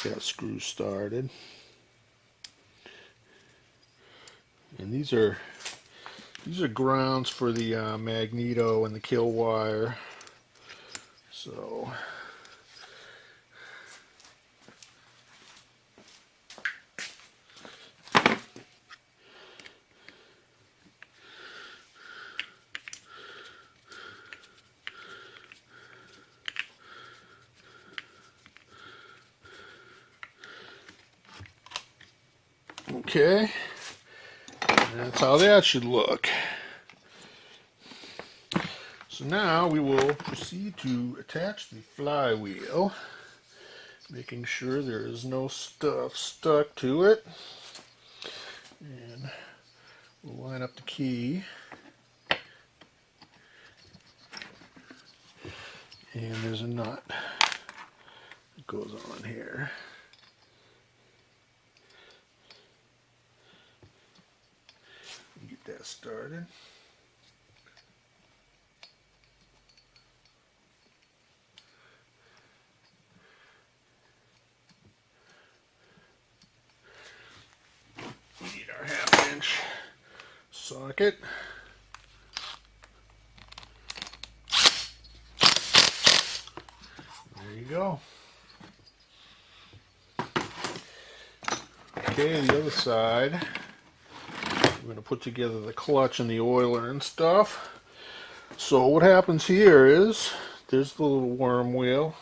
that screw started. And these are grounds for the magneto and the kill wire. So okay, that's how that should look. So now we will proceed to attach the flywheel, making sure there is no stuff stuck to it. And we'll line up the key. And there's a nut that goes on here. Get that started. We need our 1/2 inch socket. There you go. Okay, the other side, we're going to put together the clutch and the oiler and stuff. So what happens here is, there's the little worm wheel,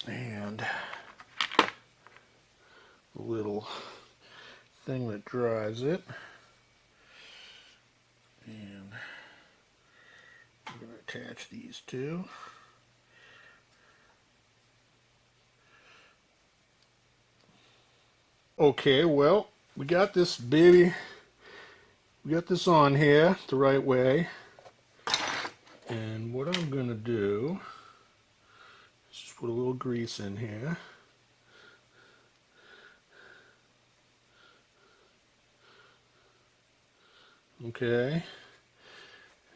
and the little thing that drives it. And we're going to attach these two. Okay, well, we got this baby, we got this on here the right way, and what I'm going to do is just put a little grease in here. Okay,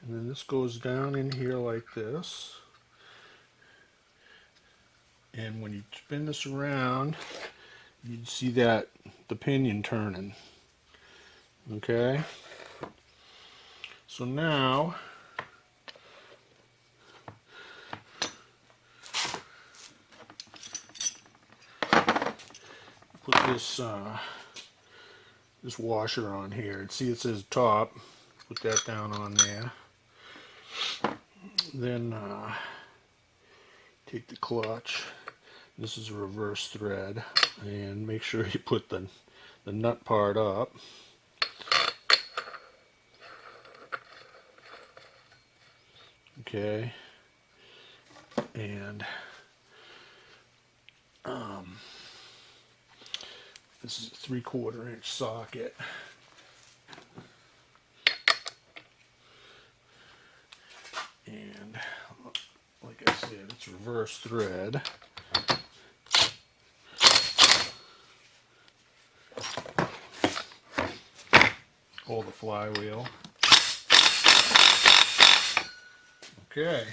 and then this goes down in here like this, and when you spin this around, you'd see that the pinion turning. Okay, so now put this this washer on here. See, it says top. Put that down on there. Then take the clutch. This is a reverse thread, and make sure you put the nut part up. Okay, and this is a 3/4 inch socket. And like I said, it's reverse thread. Hold the flywheel. Okay.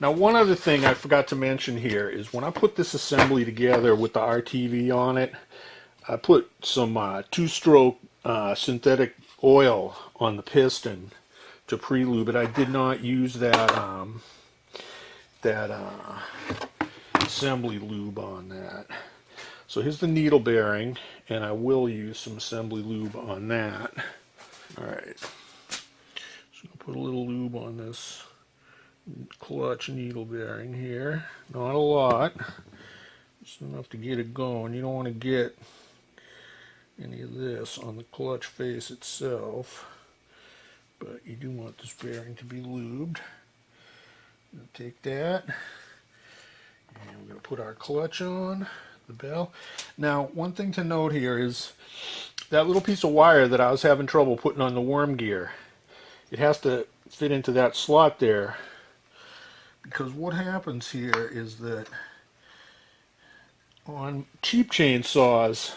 Now, one other thing I forgot to mention here is when I put this assembly together with the RTV on it, I put some 2-stroke synthetic oil on the piston to pre-lube it. I did not use that assembly lube on that. So here's the needle bearing, and I will use some assembly lube on that. Alright, so I'm going to put a little lube on this clutch needle bearing here. Not a lot, just enough to get it going. You don't want to get any of this on the clutch face itself, but you do want this bearing to be lubed. I'm going to take that, and we're going to put our clutch on the bell. Now, one thing to note here is that little piece of wire that I was having trouble putting on the worm gear, it has to fit into that slot there, because what happens here is that on cheap chainsaws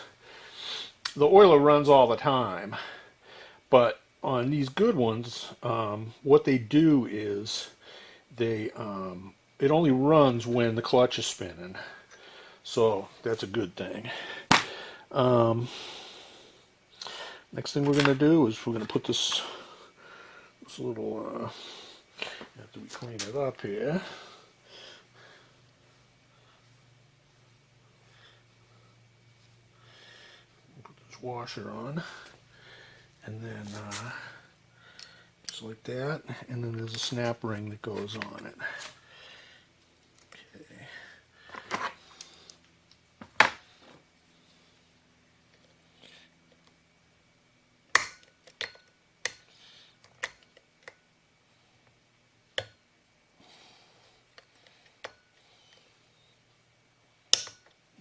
the oiler runs all the time, but on these good ones, what they do is they it only runs when the clutch is spinning. So that's a good thing. Next thing we're going to do is we're going to put this little, after we clean it up here, put this washer on, and then just like that, and then there's a snap ring that goes on it.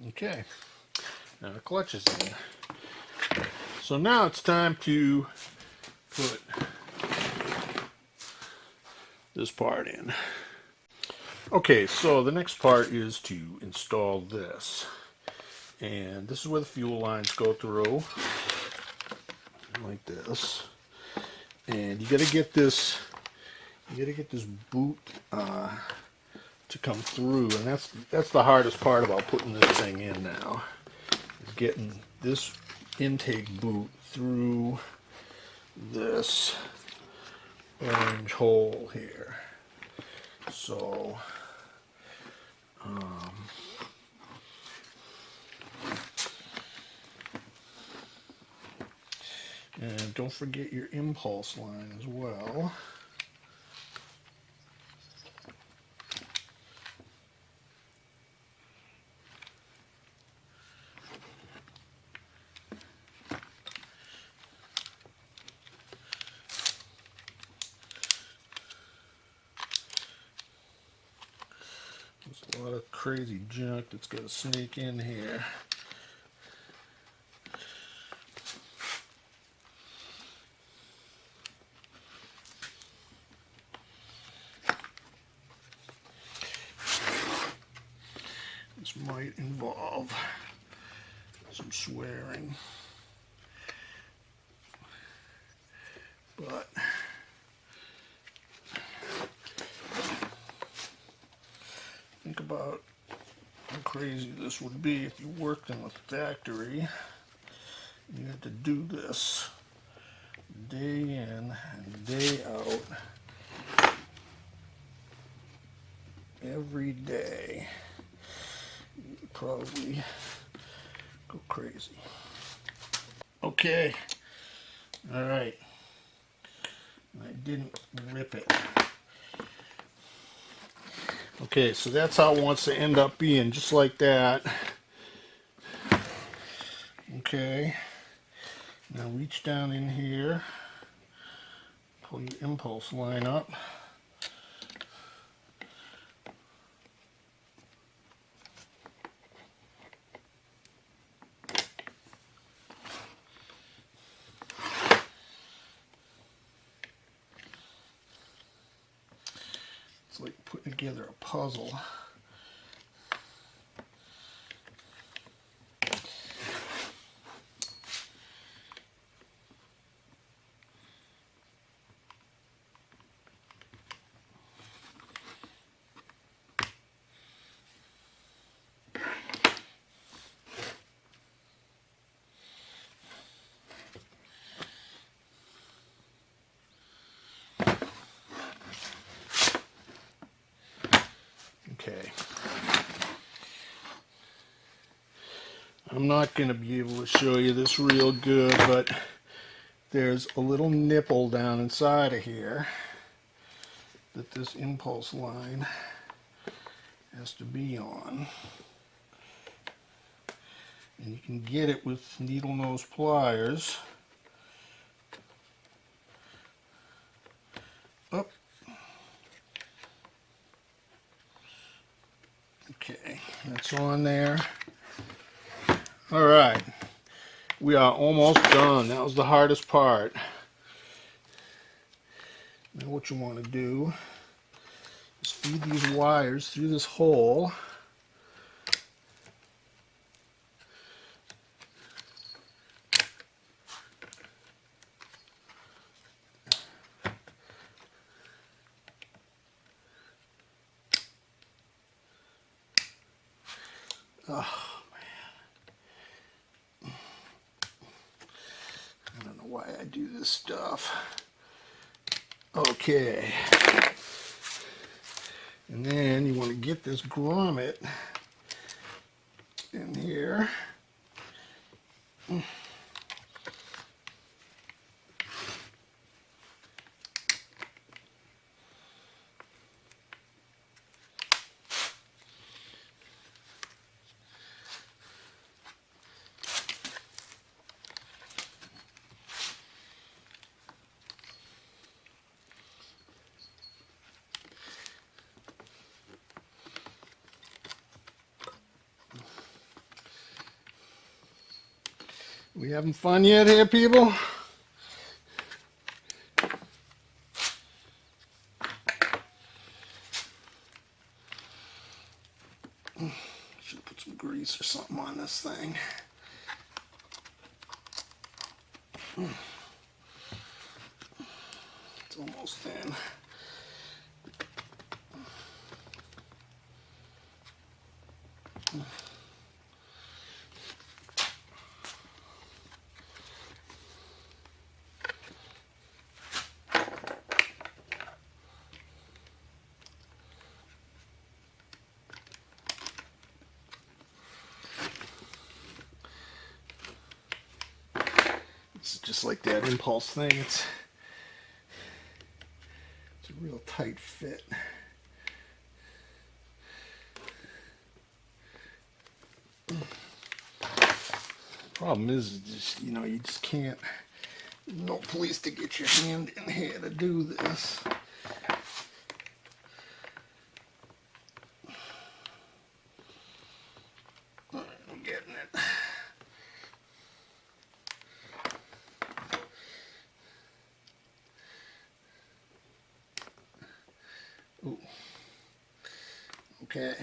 Okay, now the clutch is in. So now it's time to put this part in. Okay, so the next part is to install this. And this is where the fuel lines go through, like this. And you gotta get this boot to come through, and that's the hardest part about putting this thing in now, is getting this intake boot through this orange hole here. So and don't forget your impulse line as well. There's a lot of crazy junk that's going to sneak in here. This might involve some swearing, but think about how crazy this would be if you worked in a factory. You had to do this day in and day out, every day. You'd probably go crazy. Okay, all right. I didn't rip it. Okay, so that's how it wants to end up being, just like that. Okay, now reach down in here, pull your impulse line up. It's like putting together a puzzle. Okay. I'm not going to be able to show you this real good, but there's a little nipple down inside of here that this impulse line has to be on. And you can get it with needle nose pliers. Up. Okay, that's on there. All right, we are almost done. That was the hardest part. Now what you want to do is feed these wires through this hole. Oh, man. I don't know why I do this stuff. Okay. And then you want to get this grommet in here. We having fun yet here, people? Should put some grease or something on this thing. It's almost in. It's just like that impulse thing. It's a real tight fit. Problem is, just, you know, you just can't. No place to get your hand in here to do this. All right, I'm getting it. Ooh. Okay.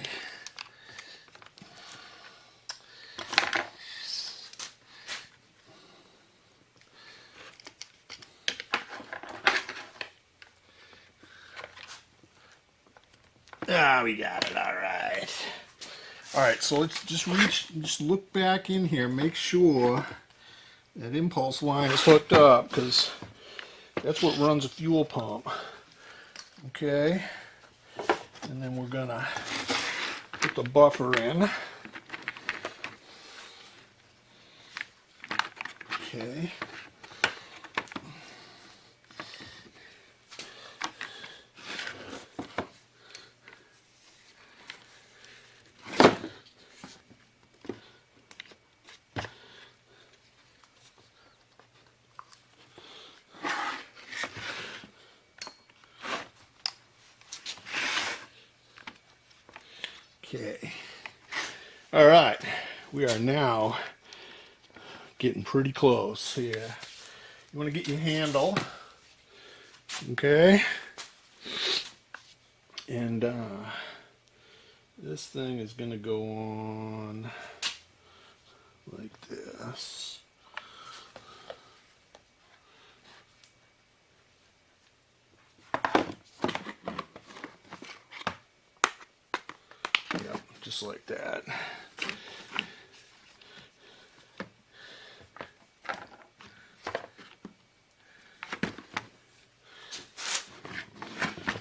Ah, we got it. All right. All right, so let's just look back in here, make sure that impulse line is hooked up, because that's what runs a fuel pump. Okay. And then we're gonna put the buffer in. Okay. Okay. All right. We are now getting pretty close here. You want to get your handle. Okay. And this thing is going to go on like this. Yep, just like that.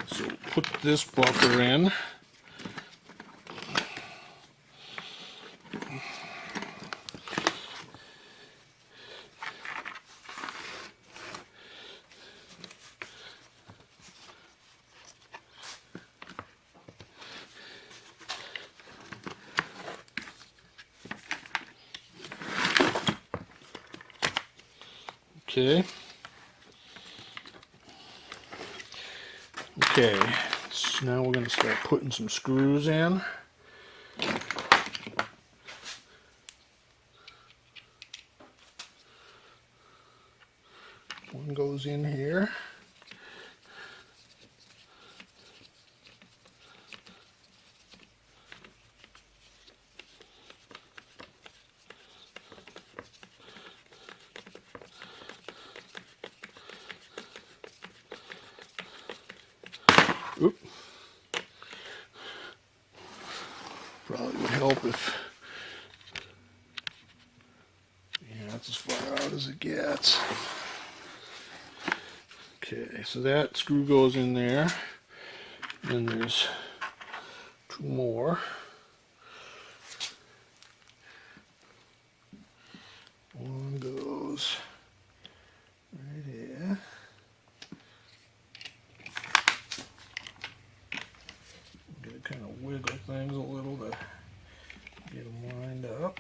So put this buffer in. Okay. Okay, so now we're going to start putting some screws in. One goes in here. Oop. Probably would help if as it gets. Okay, so that screw goes in there. And there's two more. One goes right here. I'm gonna kind of wiggle things a little to get them lined up.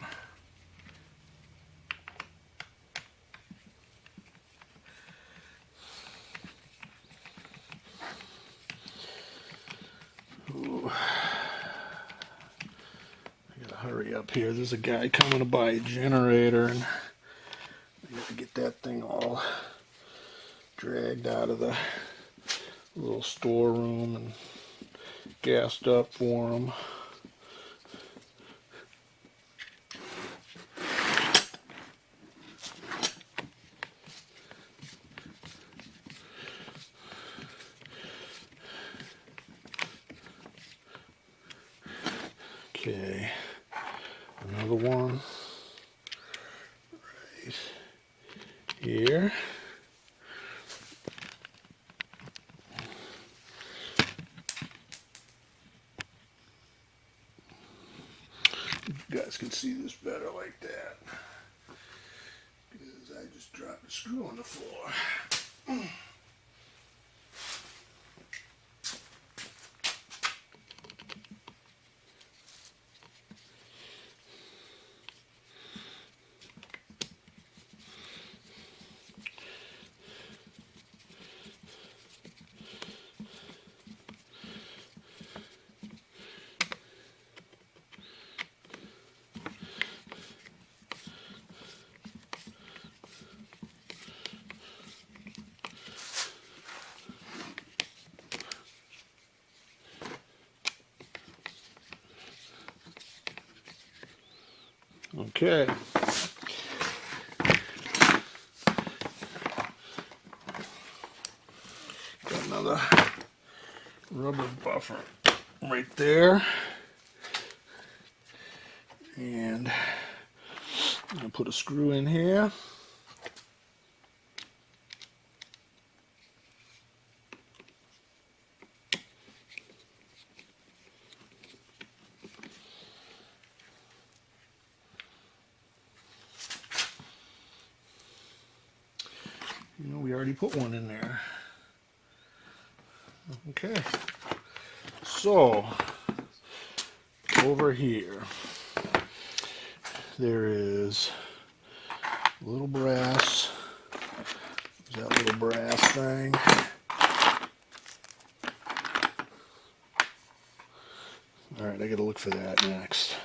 Ooh. I gotta hurry up here. There's a guy coming to buy a generator, and I gotta get that thing all dragged out of the little storeroom and gassed up for him. Okay, another one right here. You guys can see this better like that, because I just dropped a screw on the floor. Okay. Got another rubber buffer right there. And I'm going to put a screw in here. You know, we already put one in there. Okay. So, over here, there is a little brass. There's that little brass thing. Alright, I gotta look for that next.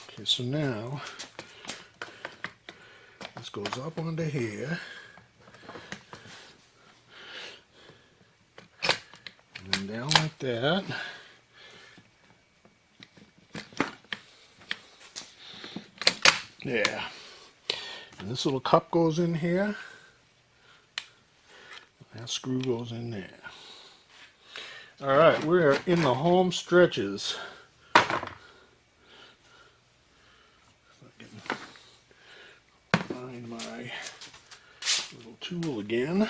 Okay, so now this goes up onto here, and then down like that. Yeah, and this little cup goes in here. That screw goes in there. All right, we're in the home stretches. Find my little tool again.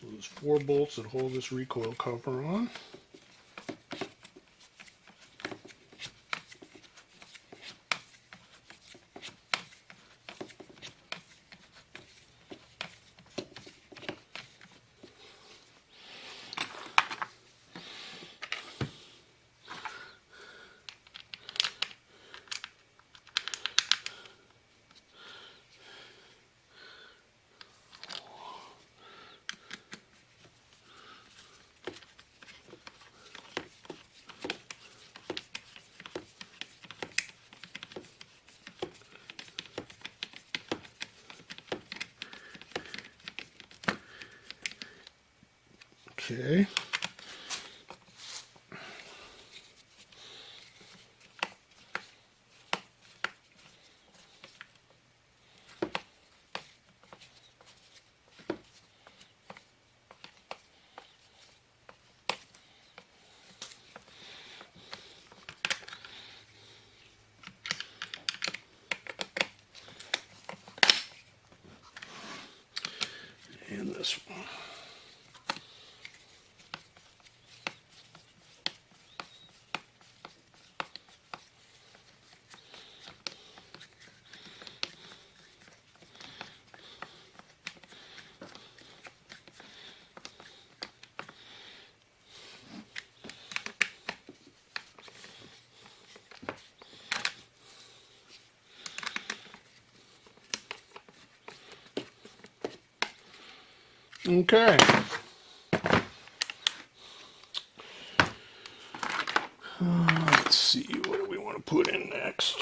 So there's 4 bolts that hold this recoil cover on. Okay. and this one. Okay. Let's see, what do we want to put in next?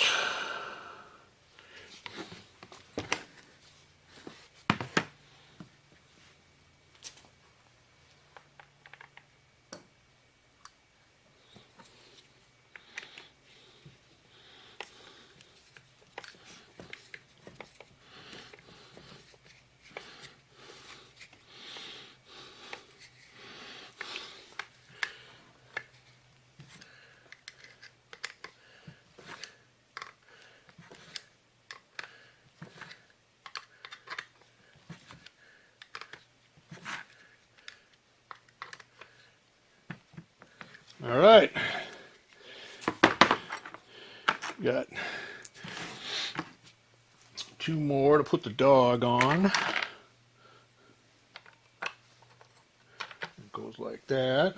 All right. Got 2 more to put the dog on. It goes like that.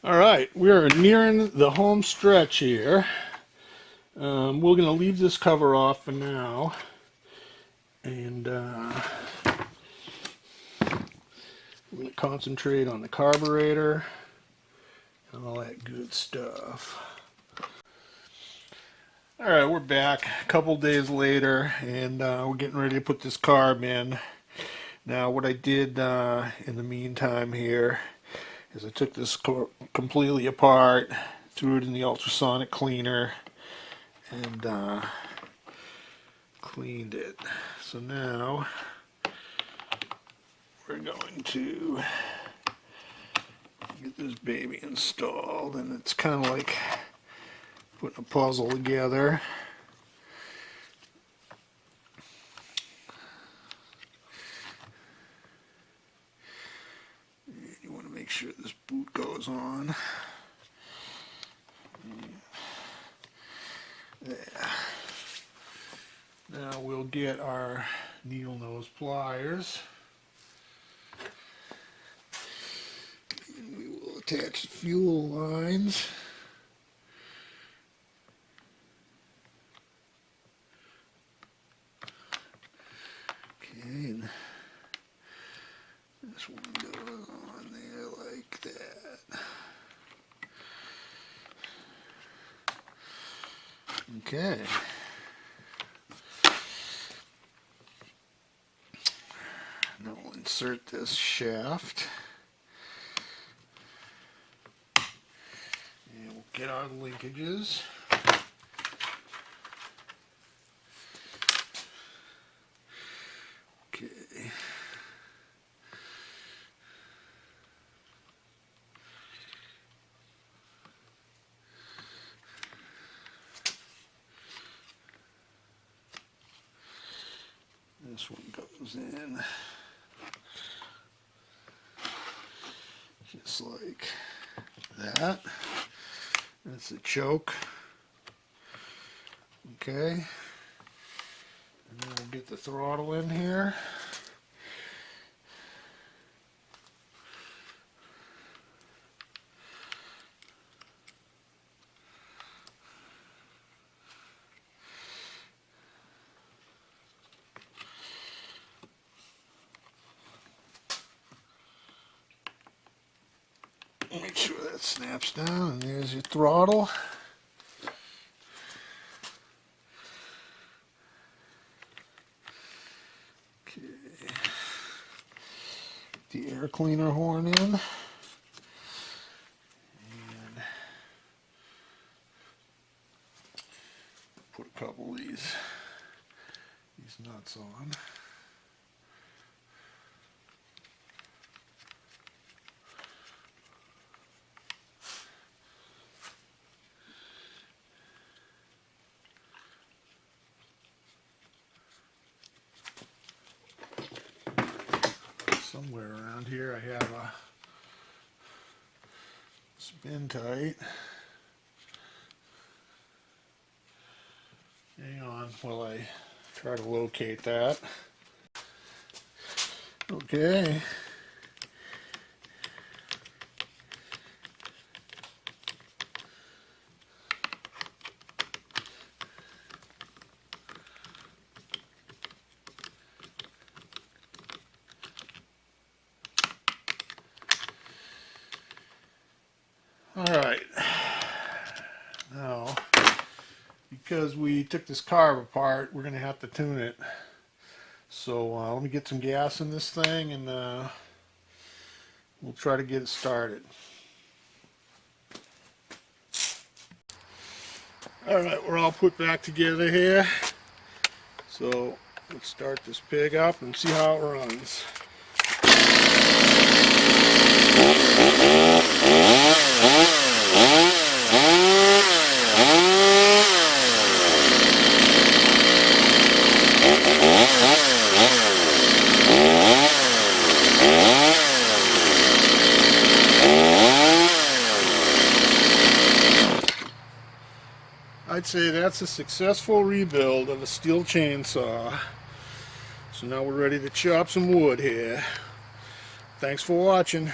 All right, we are nearing the home stretch here. We're going to leave this cover off for now, and we're going to concentrate on the carburetor and all that good stuff. All right, we're back a couple days later, and we're getting ready to put this carb in. Now, what I did in the meantime here is I took this completely apart, threw it in the ultrasonic cleaner, and cleaned it. So now we're going to get this baby installed, and it's kind of like putting a puzzle together. You want to make sure this boot goes on. There. Now we'll get our needle nose pliers, and we will attach the fuel lines. Okay, and this one goes on there like that. Okay. Now we'll insert this shaft. And we'll get our linkages. Okay. This one goes in just like that. That's the choke. Okay. And then we'll get the throttle in here. Make sure that snaps down, and there's your throttle. air cleaner horn in. And put a couple of these nuts on. Somewhere around here I have a spin tight. Hang on while I try to locate that. Okay. Alright, now because we took this carb apart, we're going to have to tune it. So let me get some gas in this thing and we'll try to get it started. Alright, we're all put back together here. So let's start this pig up and see how it runs. I'd say that's a successful rebuild of a Stihl chainsaw. So now we're ready to chop some wood here. Thanks for watching.